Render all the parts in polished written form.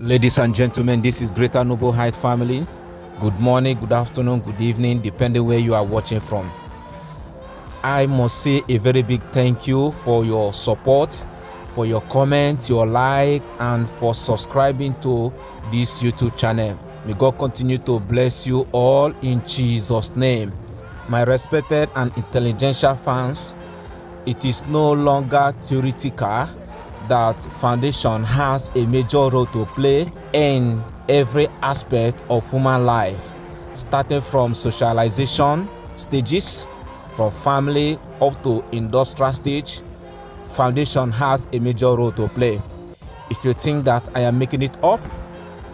Ladies and gentlemen, this is Greater Noble Height family. Good morning, good afternoon, good evening, depending where you are watching from. I must say a very big thank you for your support, for your comments, your like, and for subscribing to this YouTube channel. May God continue to bless you all in Jesus' name. My respected and intelligentsia fans, it is no longer theoretical that foundation has a major role to play in every aspect of human life, starting from socialization stages, from family up to industrial stage. Foundation has a major role to play. If you think that I am making it up,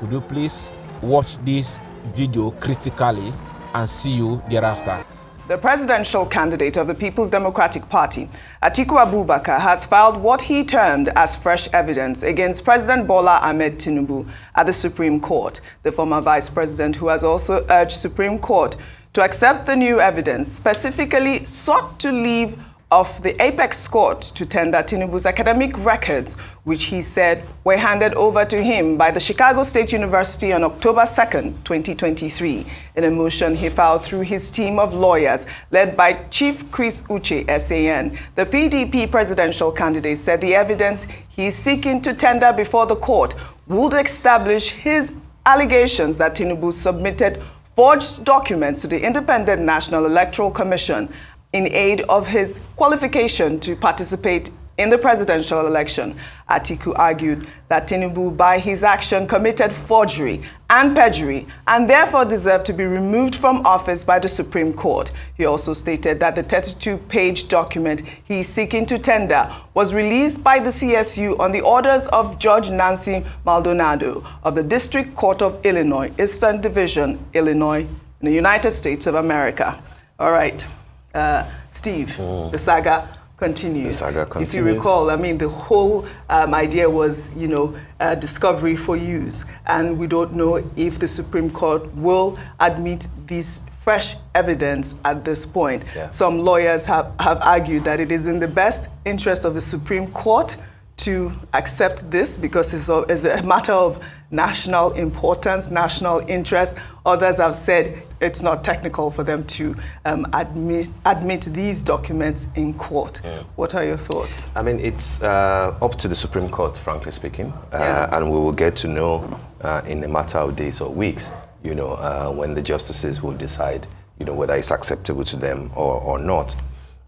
could you please watch this video critically and see you thereafter. The presidential candidate of the People's Democratic Party, Atiku Abubakar, has filed what he termed as fresh evidence against President Bola A Tinubu at the Supreme Court. The former vice president, who has also urged Supreme Court to accept the new evidence, specifically sought to leave of the apex court to tender Tinubu's academic records, which he said were handed over to him by the Chicago State University on October 2nd, 2023. In a motion he filed through his team of lawyers, led by Chief Chris Uche, SAN, the PDP presidential candidate said the evidence he is seeking to tender before the court would establish his allegations that Tinubu submitted forged documents to the Independent National Electoral Commission in aid of his qualification to participate in the presidential election. Atiku argued that Tinubu, by his action, committed forgery and perjury and therefore deserved to be removed from office by the Supreme Court. He also stated that the 32-page document he is seeking to tender was released by the CSU on the orders of Judge Nancy Maldonado of the District Court of Illinois, Eastern Division, Illinois, in the United States of America. All right. Steve, the saga continues. The saga continues. If you recall, I mean, the whole idea was, discovery for use. And we don't know if the Supreme Court will admit this fresh evidence at this point. Yeah. Some lawyers have argued that it is in the best interest of the Supreme Court to accept this because it's a matter of national importance, national interest. Others have said it's not technical for them to admit these documents in court. Yeah. What are your thoughts? I mean, it's up to the Supreme Court, frankly speaking, and we will get to know in a matter of days or weeks, when the justices will decide, whether it's acceptable to them or not.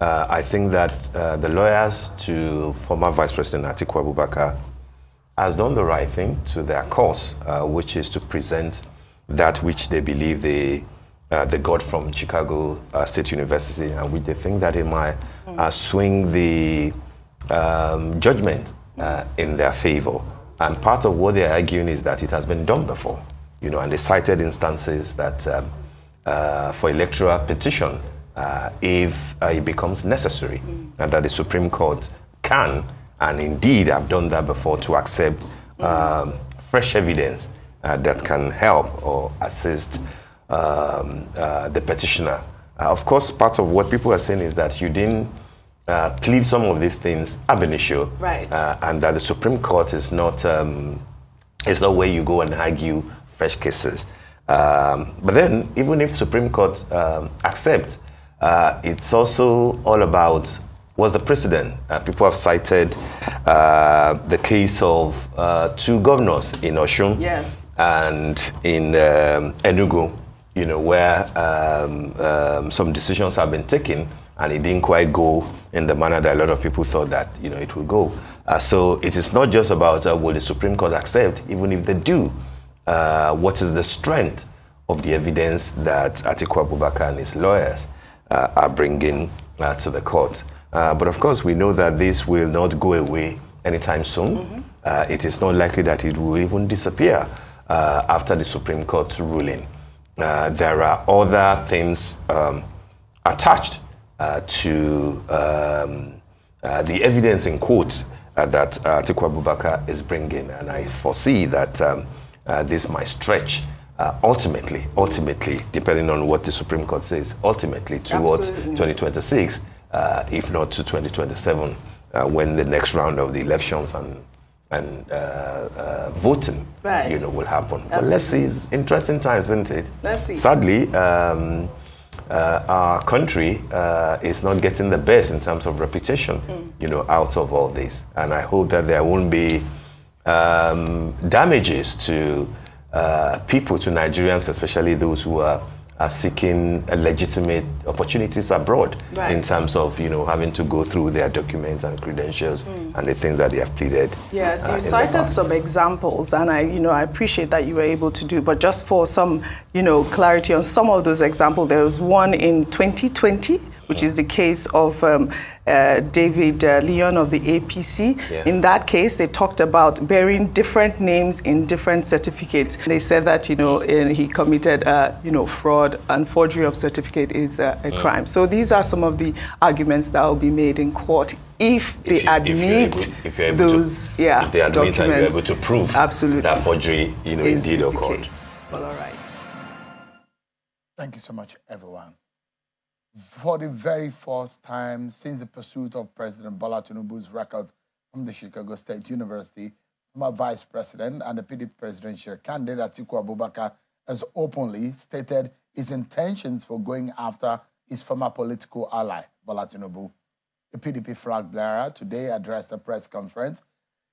I think that the lawyers to former Vice President Atiku Abubakar has done the right thing to their cause, which is to present that which they believe they got from Chicago State University, and which they think that it might swing the judgment in their favor. And part of what they're arguing is that it has been done before, and they cited instances that for electoral petition, if it becomes necessary, and that the Supreme Court can and indeed have done that before to accept fresh evidence that can help or assist the petitioner. Of course, part of what people are saying is that you didn't plead some of these things ab initio, right. And that the Supreme Court is not where you go and argue fresh cases. But then, even if Supreme Court accepts, it's also all about what's the precedent. People have cited the case of two governors in Osun, yes, and in Enugu, where some decisions have been taken and it didn't quite go in the manner that a lot of people thought that it would go. So it is not just about will the Supreme Court accept, even if they do, what is the strength of the evidence that Atiku Abubakar and his lawyers are bringing to the court. But of course, we know that this will not go away anytime soon. It is not likely that it will even disappear after the Supreme Court ruling. There are other things attached to the evidence in court that Atiku Abubakar is bringing, and I foresee that this might stretch ultimately, depending on what the Supreme Court says, ultimately towards 2026, if not to 2027, when the next round of the elections and and voting, Right. will happen. Absolutely. But let's see, it's interesting times, isn't it? Let's see. Sadly, our country is not getting the best in terms of reputation, out of all this. And I hope that there won't be damages to people, to Nigerians, especially those who are seeking legitimate opportunities abroad, right, in terms of, having to go through their documents and credentials and the things that they have pleaded. Yes, you cited some examples, and I appreciate that you were able to do. But just for some, clarity on some of those examples, there was one in 2020, which is the case of David Leon of the APC. Yeah. In that case, they talked about bearing different names in different certificates. They said that, he committed, fraud, and forgery of certificate is a crime. So these are some of the arguments that will be made in court if they admit those if they admit documents. and you're able to prove Absolutely. that forgery, indeed occurred. Well, all right. Thank you so much, everyone. For the very first time since the pursuit of President Bola Tinubu's records from the Chicago State University, former Vice President and the PDP presidential candidate Atiku Abubakar has openly stated his intentions for going after his former political ally, Bola Tinubu. The PDP flag bearer today addressed a press conference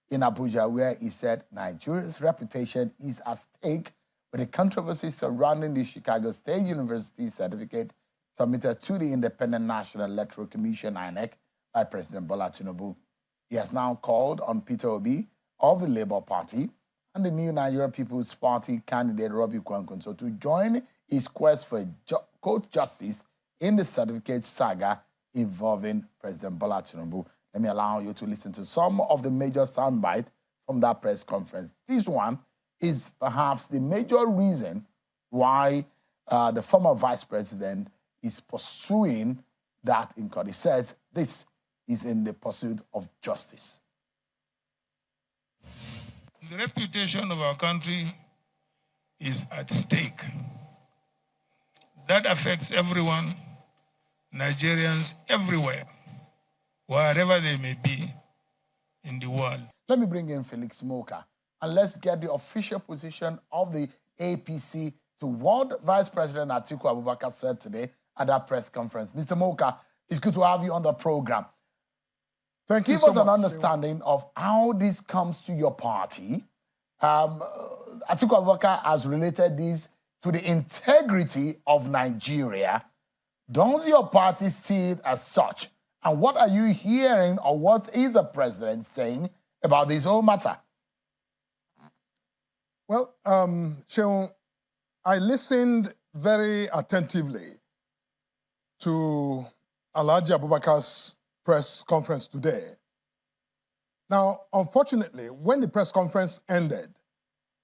in Abuja where he said Nigeria's reputation is at stake with the controversy surrounding the Chicago State University certificate submitted to the Independent National Electoral Commission, INEC, by President Bola Tinubu. He has now called on Peter Obi of the Labour Party and the new Nigeria People's Party candidate, Robbie Kwankwaso, to join his quest for court justice in the certificate saga involving President Bola Tinubu. Let me allow you to listen to some of the major soundbites from that press conference. This one is perhaps the major reason why the former vice president is pursuing that in court. He says this is in the pursuit of justice. The reputation of our country is at stake. That affects everyone, Nigerians everywhere, wherever they may be in the world. Let me bring in Felix Moka, and let's get the official position of the APC to what Vice President Atiku Abubakar said today at that press conference. Mr. Moka, it's good to have you on the program. Thank you Give so us an much. understanding of how this comes to your party. Atiku Abubakar has related this to the integrity of Nigeria. Does your party see it as such? And what are you hearing, or what is the president saying about this whole matter? Well, Sheon, I listened very attentively to Alhaji Abubakar's press conference today. Now, unfortunately, when the press conference ended,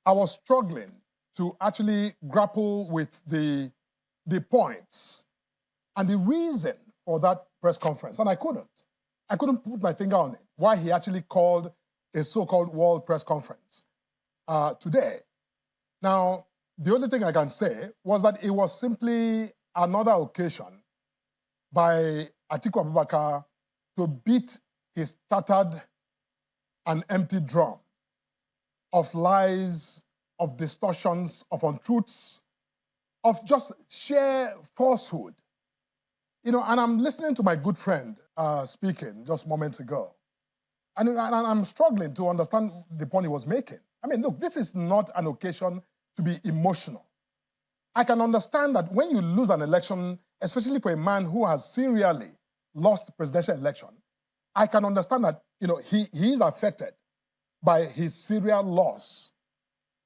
I was struggling to actually grapple with the points and the reason for that press conference. And I couldn't put my finger on it, why he actually called a so-called world press conference today. Now, the only thing I can say was that it was simply another occasion by Atiku Abubakar to beat his tattered and empty drum of lies, of distortions, of untruths, of just sheer falsehood. And I'm listening to my good friend speaking just moments ago, and I'm struggling to understand the point he was making. I mean, look, this is not an occasion to be emotional. I can understand that when you lose an election, especially for a man who has serially lost the presidential election, I can understand that, he is affected by his serial loss.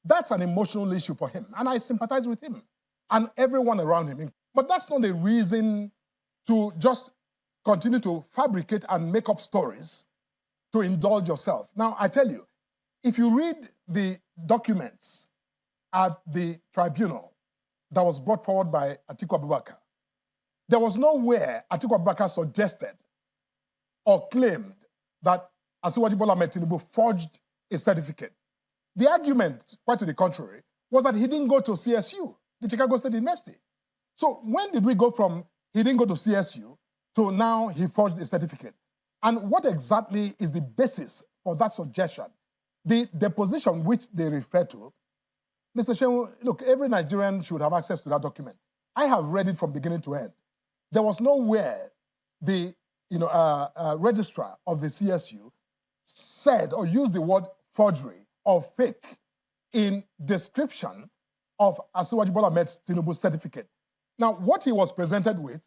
That's an emotional issue for him, and I sympathize with him and everyone around him. But that's not a reason to just continue to fabricate and make up stories to indulge yourself. Now, I tell you, if you read the documents at the tribunal that was brought forward by Atiku Abubakar, there was nowhere Atiku Abubakar suggested or claimed that Asiwaju Bola Ahmed Tinubu forged a certificate. The argument, quite to the contrary, was that he didn't go to CSU, the Chicago State University. So when did we go from he didn't go to CSU to now he forged a certificate? And what exactly is the basis for that suggestion? The deposition which they refer to, Mr. Shehu, look, every Nigerian should have access to that document. I have read it from beginning to end. There was nowhere the registrar of the CSU said or used the word forgery or fake in description of Asiwaju Bola Ahmed Tinubu's certificate. Now, what he was presented with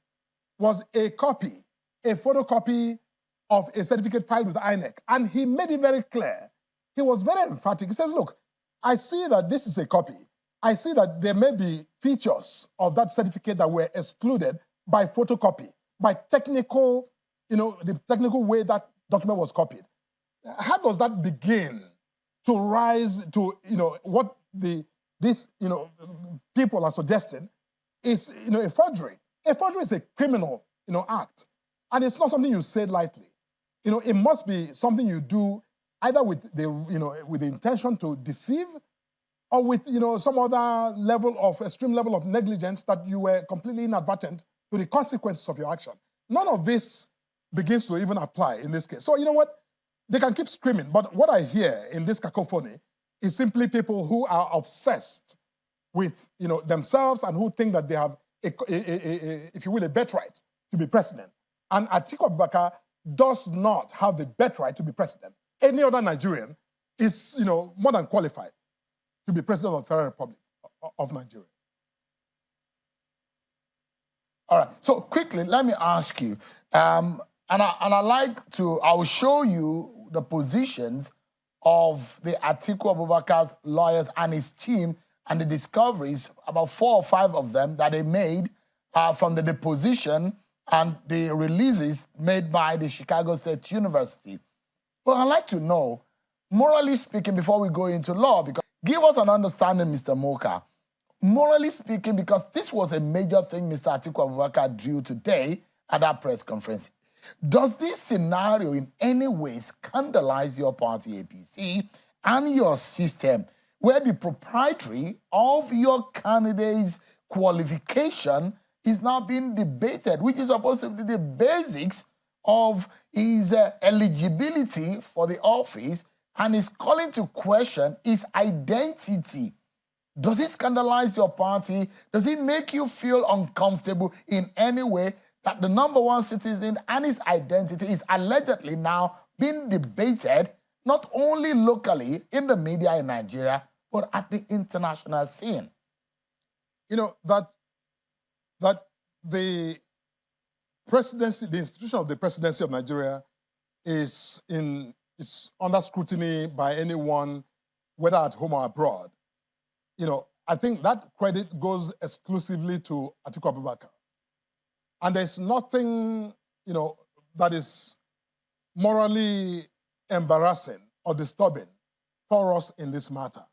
was a copy, a photocopy of a certificate filed with INEC, and he made it very clear. He was very emphatic. He says, look, I see that this is a copy. I see that there may be features of that certificate that were excluded by photocopy, by technical, the technical way that document was copied. How does that begin to rise to, what these people are suggesting is, a forgery? A forgery is a criminal, act, and it's not something you say lightly. It must be something you do either with the, with the intention to deceive, or with, some other level of, extreme level of negligence that you were completely inadvertent to the consequences of your action. None of this begins to even apply in this case. So you know what? They can keep screaming, but what I hear in this cacophony is simply people who are obsessed with, themselves and who think that they have, if you will, a birthright to be president. And Atiku Abubakar does not have the birthright to be president. Any other Nigerian is, more than qualified to be president of the Federal Republic of Nigeria. All right. So quickly, let me ask you, and I will show you the positions of the Atiku Abubakar's lawyers and his team and the discoveries, about 4 or 5 of them that they made from the deposition and the releases made by the Chicago State University. But I'd like to know, morally speaking, before we go into law, because give us an understanding, Mr. Moka, morally speaking, because this was a major thing Mr. Atiku Abubakar drew today at that press conference. Does this scenario in any way scandalize your party, APC, and your system, where the propriety of your candidate's qualification is now being debated, which is supposed to be the basics of his eligibility for the office, and is calling to question his identity? Does it scandalize your party? Does it make you feel uncomfortable in any way that the #1 citizen and his identity is allegedly now being debated, not only locally in the media in Nigeria, but at the international scene? That the presidency, the institution of the presidency of Nigeria is under scrutiny by anyone, whether at home or abroad. I think that credit goes exclusively to Atiku Abubakar. And there's nothing, that is morally embarrassing or disturbing for us in this matter.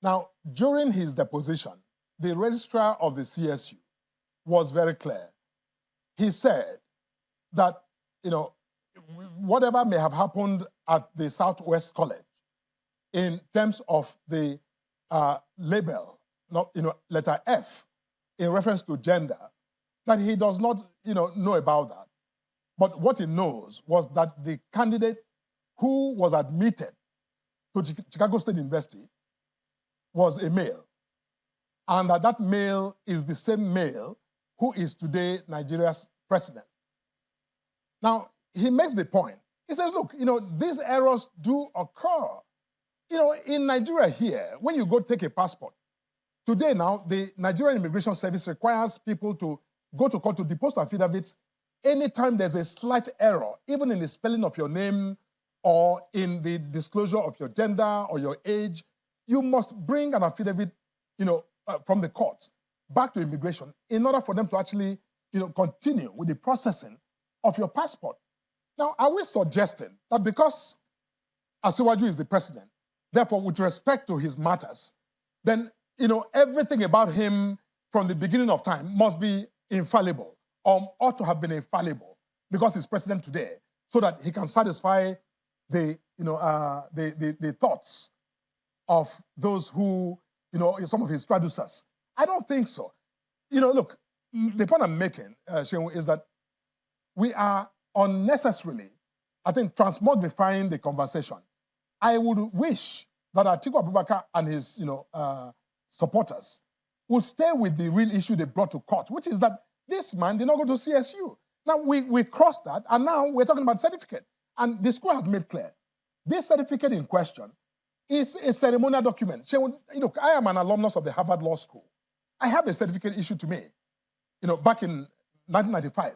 Now, during his deposition, the registrar of the CSU was very clear. He said that, whatever may have happened at the Southwest College in terms of the label, letter F, in reference to gender, that he does not, know about that. But what he knows was that the candidate who was admitted to Chicago State University was a male, and that male is the same male who is today Nigeria's president. Now, he makes the point. He says, look, these errors do occur. In Nigeria here, when you go take a passport, today now, the Nigerian Immigration Service requires people to go to court to depose affidavits anytime there's a slight error, even in the spelling of your name or in the disclosure of your gender or your age. You must bring an affidavit, from the court back to immigration in order for them to actually, continue with the processing of your passport. Now, are we suggesting that because Asiwaju is the president, therefore, with respect to his matters, then, everything about him from the beginning of time must be infallible, or ought to have been infallible, because he's president today, so that he can satisfy the thoughts of those who, some of his traducers? I don't think so. Look, the point I'm making, Shehu, is that we are unnecessarily, I think, transmogrifying the conversation I would wish that Atiku Abubakar and his supporters would stay with the real issue they brought to court, which is that this man did not go to CSU. Now, we crossed that, and now we're talking about certificate. And the school has made clear, this certificate in question is a ceremonial document. Look, I am an alumnus of the Harvard Law School. I have a certificate issued to me, back in 1995.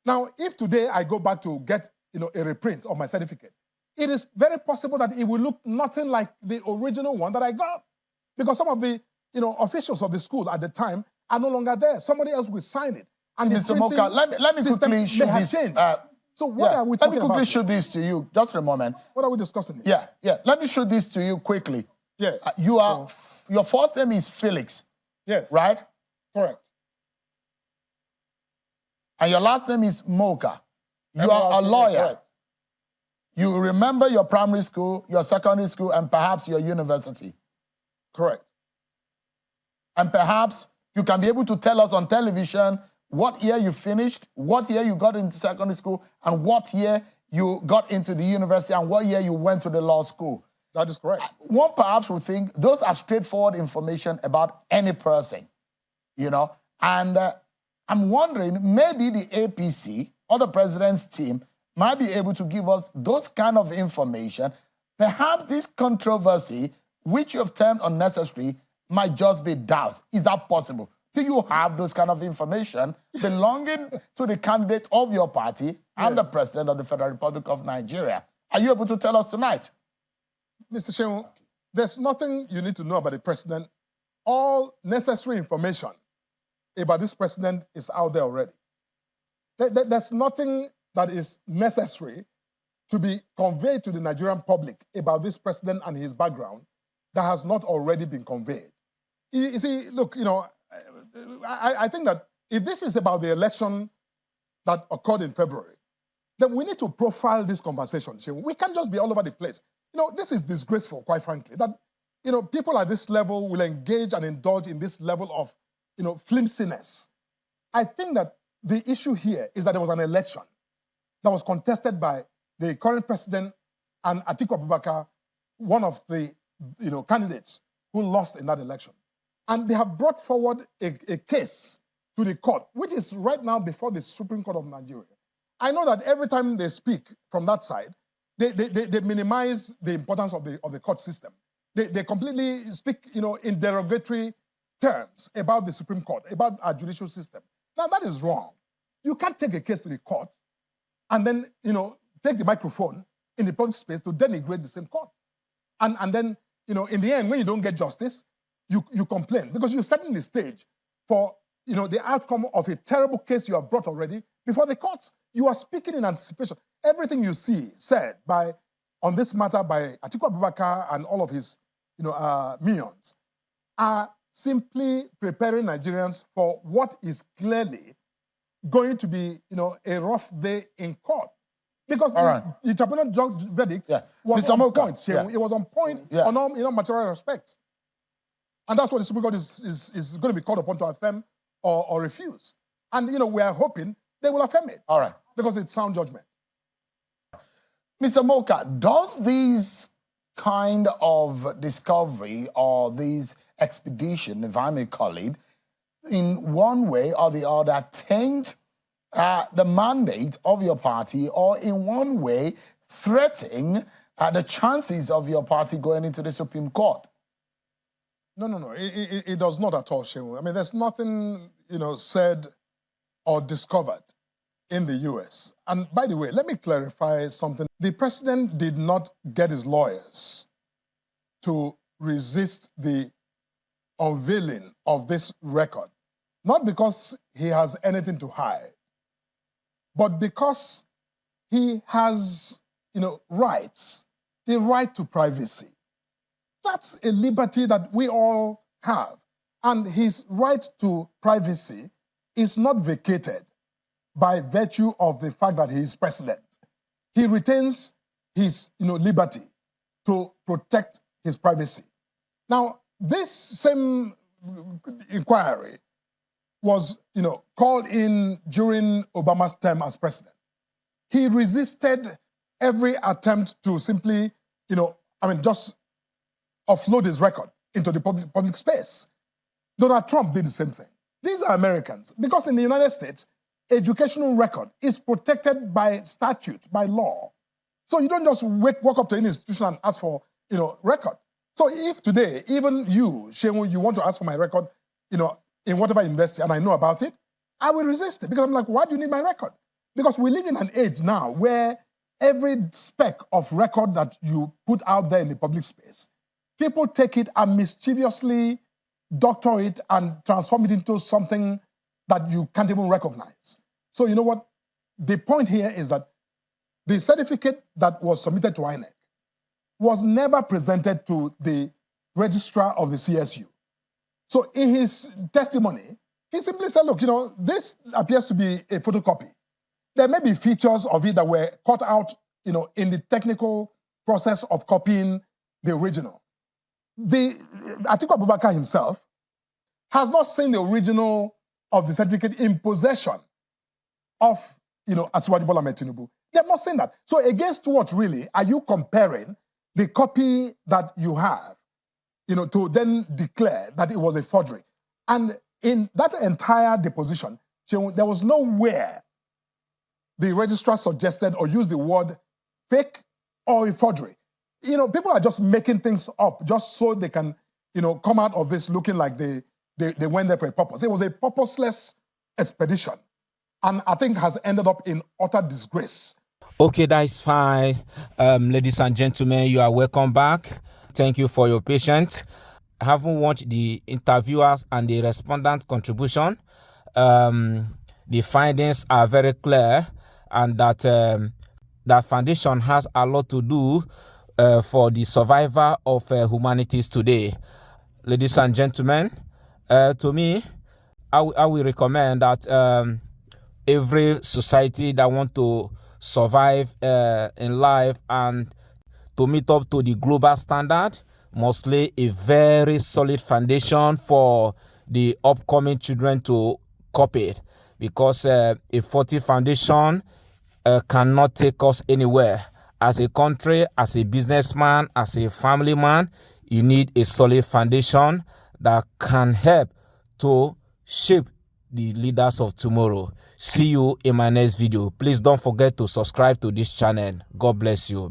Now, if today I go back to get, a reprint of my certificate, it is very possible that it will look nothing like the original one that I got, because some of the, officials of the school at the time are no longer there. Somebody else will sign it. And Mr. Moka, let me quickly show this. So what are we talking about? Let me quickly show this to you. Just for a moment. What are we discussing here? Yeah. Let me show this to you quickly. Yeah. Your first name is Felix. Yes. Right? Correct. And your last name is Moka. You are a lawyer. Correct. You remember your primary school, your secondary school, and perhaps your university. Correct. And perhaps you can be able to tell us on television what year you finished, what year you got into secondary school, and what year you got into the university, and what year you went to the law school. That is correct. One perhaps would think those are straightforward information about any person, And I'm wondering, maybe the APC or the president's team might be able to give us those kind of information. Perhaps this controversy, which you have termed unnecessary, might just be doused. Is that possible? Do you have those kind of information belonging to the candidate of your party and the president of the Federal Republic of Nigeria? Are you able to tell us tonight? Mr. Shehu, there's nothing you need to know about the president. All necessary information about this president is out there already. There's nothing that is necessary to be conveyed to the Nigerian public about this president and his background that has not already been conveyed. You see, look, I think that if this is about the election that occurred in February, then we need to profile this conversation. We can't just be all over the place. This is disgraceful, quite frankly, that, people at this level will engage and indulge in this level of, flimsiness. I think that the issue here is that there was an election that was contested by the current president and Atiku Abubakar, one of the, candidates who lost in that election. And they have brought forward a case to the court, which is right now before the Supreme Court of Nigeria. I know that every time they speak from that side, they minimize the importance of the court system. They completely speak, in derogatory terms about the Supreme Court, about our judicial system. Now, that is wrong. You can't take a case to the court and then, take the microphone in the public space to denigrate the same court. And then, in the end, when you don't get justice, you complain because you're setting the stage for, the outcome of a terrible case you have brought already before the courts. You are speaking in anticipation. Everything you see said on this matter by Atiku Abubakar and all of his, minions are simply preparing Nigerians for what is clearly going to be, a rough day in court. Because the tribunal judge verdict was on point. It was on point on all, material respects. And that's what the Supreme Court is going to be called upon to affirm or refuse. And, we are hoping they will affirm it. All right. Because it's sound judgment. Mr. Moka, does these kind of discovery or these expedition, if I may call it, in one way or the other taint the mandate of your party or in one way threaten the chances of your party going into the Supreme Court? No. It does not at all, Shehu. I mean, there's nothing, said or discovered in the U.S. And by the way, let me clarify something. The president did not get his lawyers to resist the unveiling of this record, not because he has anything to hide, but because he has, rights, the right to privacy. That's a liberty that we all have. And his right to privacy is not vacated by virtue of the fact that he is president. He retains his, liberty to protect his privacy. Now, this same inquiry was, called in during Obama's term as president. He resisted every attempt to simply, just offload his record into the public space. Donald Trump did the same thing. These are Americans. Because in the United States, educational record is protected by statute, by law. So you don't just walk up to any institution and ask for, record. So if today, even you, Shehu, you want to ask for my record, in whatever university, and I know about it, I will resist it because I'm like, why do you need my record? Because we live in an age now where every speck of record that you put out there in the public space, people take it and mischievously doctor it and transform it into something that you can't even recognize. So you know what? The point here is that the certificate that was submitted to INEC was never presented to the registrar of the CSU. So in his testimony, he simply said, look, this appears to be a photocopy. There may be features of it that were cut out, in the technical process of copying the original. The Atiku Abubakar himself has not seen the original of the certificate in possession of, Asiwaju Bola Tinubu. They have not seen that. So against what really are you comparing the copy that you have, to then declare that it was a forgery? And in that entire deposition, there was nowhere the registrar suggested or used the word fake or a forgery. People are just making things up just so they can, come out of this looking like they went there for a purpose. It was a purposeless expedition, and I think has ended up in utter disgrace. Okay, that is fine. Ladies and gentlemen, you are welcome back. Thank you for your patience. Having watched the interviewers and the respondent contribution, the findings are very clear, and that foundation has a lot to do for the survival of humanities today. Ladies and gentlemen, to me, I will recommend that every society that want to survive in life and to meet up to the global standard must lay a very solid foundation for the upcoming children to copy it, because a faulty foundation cannot take us anywhere. As a country, as a businessman, as a family man, you need a solid foundation that can help to shape the leaders of tomorrow. See you in my next video. Please don't forget to subscribe to this channel. God bless you.